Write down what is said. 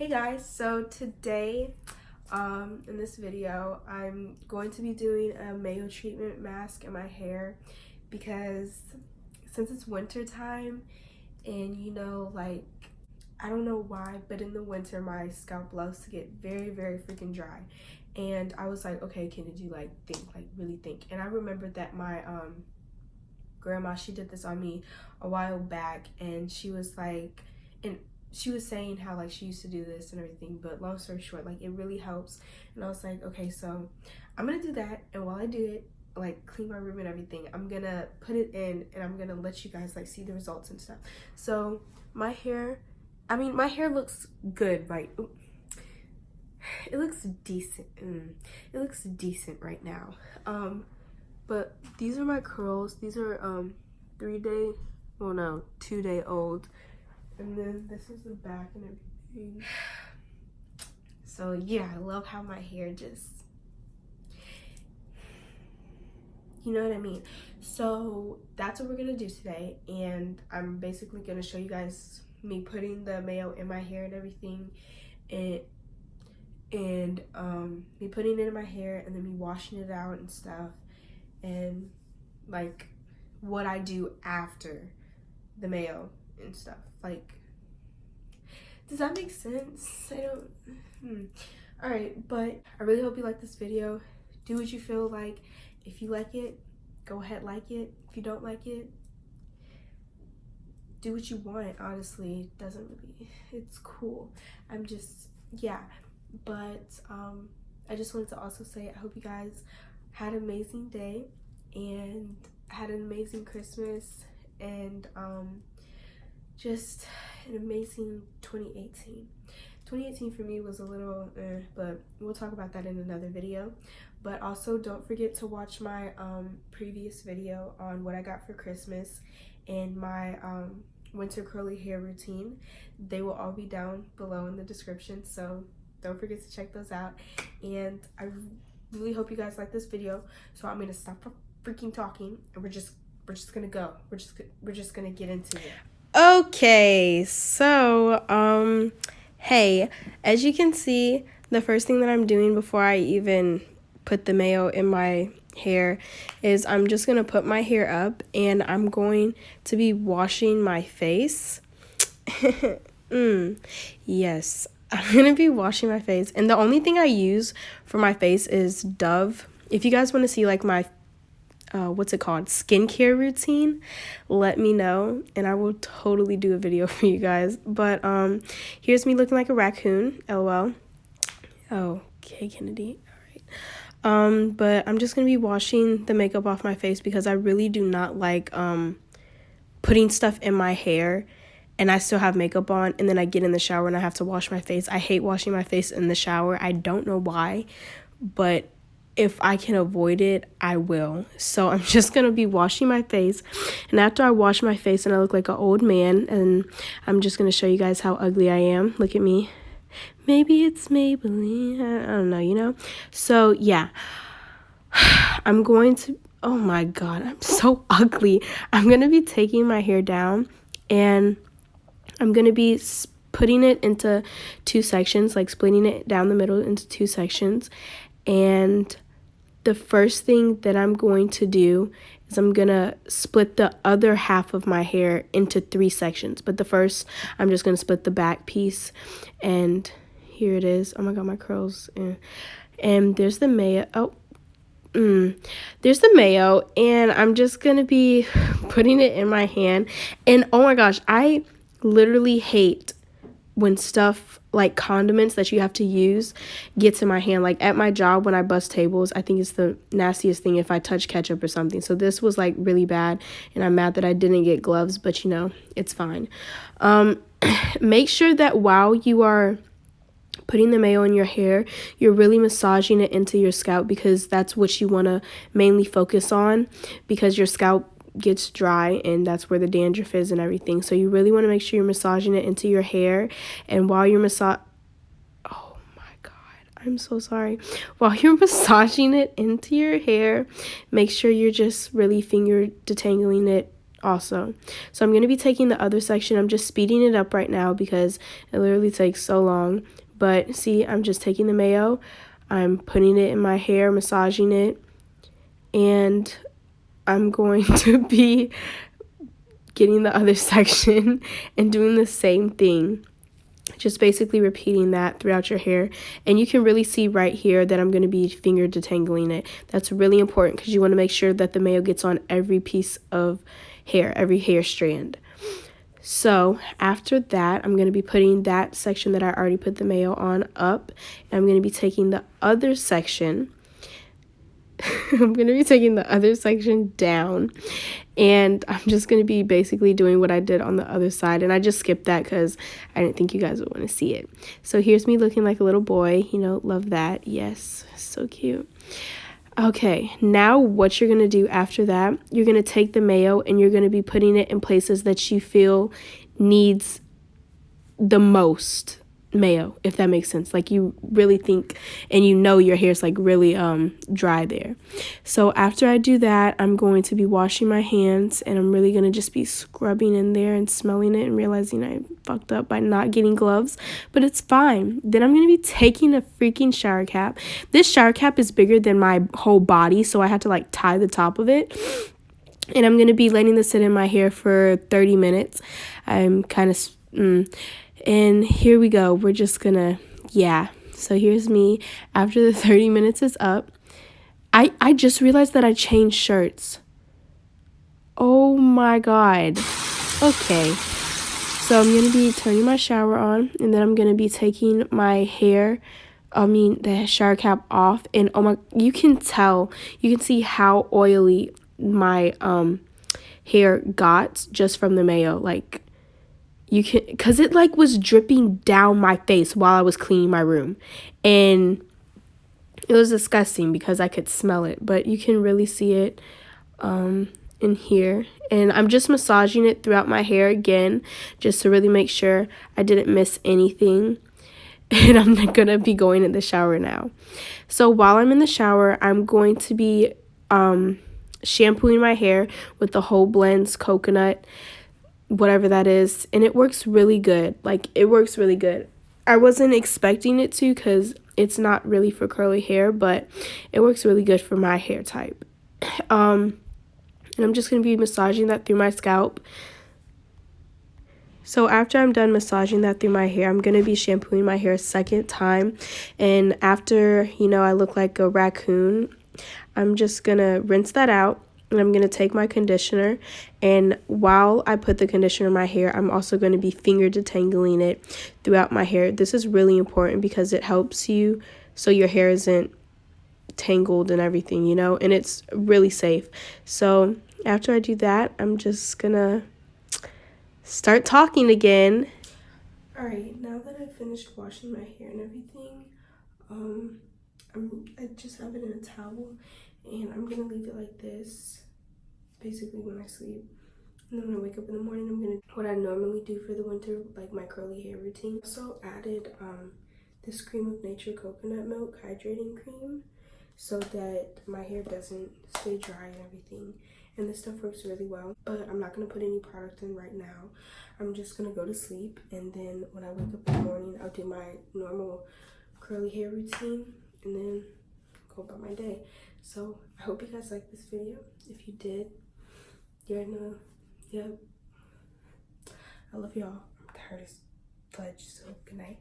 Hey guys, so today in this video I'm going to be doing a mayo treatment mask in my hair because since it's winter time and like I don't know why, but in the winter my scalp loves to get very freaking dry, and I was like, okay, can you really think? And I remembered that my grandma, she did this on me a while back, and she was like, and she was saying how like she used to do this and everything, but long story short, like it really helps. And I was like, okay, so I'm gonna do that, and while I do it, like clean my room and everything, I'm gonna put it in and I'm gonna let you guys like see the results and stuff. So my hair, my hair looks good, like it looks decent. It looks decent right now. But these are my curls. These are 3-day, well no, 2-day old. And then this is the back and everything. So yeah, I love how my hair just, you know what I mean? So that's what we're gonna do today, and I'm basically gonna show you guys me putting the mayo in my hair and everything, and me putting it in my hair and then me washing it out and stuff, and like what I do after the mayo and stuff. Like, does that make sense? I don't all right, but I really hope you like this video. Do what you feel like. If you like it, go ahead, like it. If you don't like it, do what you want. Honestly, it doesn't really, it's cool. I'm just, yeah. But I just wanted to also say I hope you guys had an amazing day and had an amazing Christmas, and just an amazing 2018. 2018 for me was a little but we'll talk about that in another video. But also don't forget to watch my previous video on what I got for Christmas and my winter curly hair routine. They will all be down below in the description, so don't forget to check those out. And I really hope you guys like this video, so I'm gonna stop freaking talking and we're just gonna go. We're just gonna get into it. Okay, so hey, as you can see, the first thing that I'm doing before I even put the mayo in my hair is I'm just gonna put my hair up and I'm going to be washing my face. Yes, I'm gonna be washing my face, and the only thing I use for my face is Dove. If you guys want to see like my what's it called, skincare routine, let me know and I will totally do a video for you guys. But here's me looking like a raccoon, lol. Okay, Kennedy. All right. But I'm just gonna be washing the makeup off my face because I really do not like putting stuff in my hair and I still have makeup on, and then I get in the shower and I have to wash my face. I hate washing my face in the shower. I don't know why, but if I can avoid it, I will. So I'm just gonna be washing my face, and after I wash my face and I look like an old man, and I'm just gonna show you guys how ugly I am. Look at me. Maybe it's Maybelline, I don't know, you know. So yeah, I'm going to, oh my god, I'm so ugly. I'm gonna be taking my hair down and I'm gonna be putting it into 2 sections, like splitting it down the middle into 2 sections. And the first thing that I'm going to do is I'm gonna split the other half of my hair into 3 sections. But the first, I'm just gonna split the back piece, and here it is. Oh my god, my curls. And there's the mayo. There's the mayo, and I'm just gonna be putting it in my hand. And oh my gosh, I literally hate when stuff like condiments that you have to use gets in my hand. Like at my job when I bust tables, I think it's the nastiest thing if I touch ketchup or something. So this was like really bad, and I'm mad that I didn't get gloves, but you know, it's fine. Make sure that while you are putting the mayo in your hair, you're really massaging it into your scalp, because that's what you want to mainly focus on, because your scalp gets dry and that's where the dandruff is and everything. So you really want to make sure you're massaging it into your hair. And while you're oh my god, I'm so sorry. While you're massaging it into your hair, make sure you're just really finger detangling it also. So I'm going to be taking the other section. I'm just speeding it up right now because it literally takes so long. But see, I'm just taking the mayo, I'm putting it in my hair, massaging it, and I'm going to be getting the other section and doing the same thing. Just basically repeating that throughout your hair. And you can really see right here that I'm going to be finger detangling it. That's really important because you want to make sure that the mayo gets on every piece of hair, every hair strand. So after that, I'm going to be putting that section that I already put the mayo on up. And I'm going to be taking the other section. I'm going to be taking the other section down, and I'm just going to be basically doing what I did on the other side. And I just skipped that because I didn't think you guys would want to see it. So here's me looking like a little boy. You know, love that. Yes, so cute. Okay, now what you're going to do after that, you're going to take the mayo and you're going to be putting it in places that you feel needs the most mayo, if that makes sense. Like you really think and you know your hair's like really dry there. So after I do that, I'm going to be washing my hands, and I'm really going to just be scrubbing in there and smelling it and realizing I fucked up by not getting gloves, but it's fine. Then I'm going to be taking a freaking shower cap. This shower cap is bigger than my whole body, so I had to like tie the top of it. And I'm going to be letting this sit in my hair for 30 minutes. I'm kind of and here we go. We're just gonna, yeah. So here's me after the 30 minutes is up. I just realized that I changed shirts. Oh my God. Okay. So I'm gonna be turning my shower on, and then I'm gonna be taking my the shower cap off. And oh my, you can tell, you can see how oily my hair got just from the mayo. Like, you can, because it like was dripping down my face while I was cleaning my room, and it was disgusting because I could smell it. But you can really see it in here, and I'm just massaging it throughout my hair again just to really make sure I didn't miss anything. And I'm not gonna be going in the shower now. So while I'm in the shower, I'm going to be shampooing my hair with the Whole Blends coconut, whatever that is, and it works really good. Like, it works really good. I wasn't expecting it to because it's not really for curly hair, but it works really good for my hair type. And I'm just going to be massaging that through my scalp. So after I'm done massaging that through my hair, I'm going to be shampooing my hair a second time. And after, I look like a raccoon, I'm just going to rinse that out. And I'm going to take my conditioner, and while I put the conditioner in my hair, I'm also going to be finger detangling it throughout my hair. This is really important because it helps you so your hair isn't tangled and everything, and it's really safe. So after I do that, I'm just going to start talking again. All right, now that I've finished washing my hair and everything, I just have it in a towel, and I'm going to leave it like this. Basically when I sleep, and then when I wake up in the morning, I'm gonna do what I normally do for the winter, like my curly hair routine. Also added this cream of nature coconut milk hydrating cream so that my hair doesn't stay dry and everything, and this stuff works really well. But I'm not gonna put any product in right now. I'm just gonna go to sleep, and then when I wake up in the morning, I'll do my normal curly hair routine and then go about my day. So I hope you guys liked this video. If you did, I love y'all. I'm tired as fudge, so good night.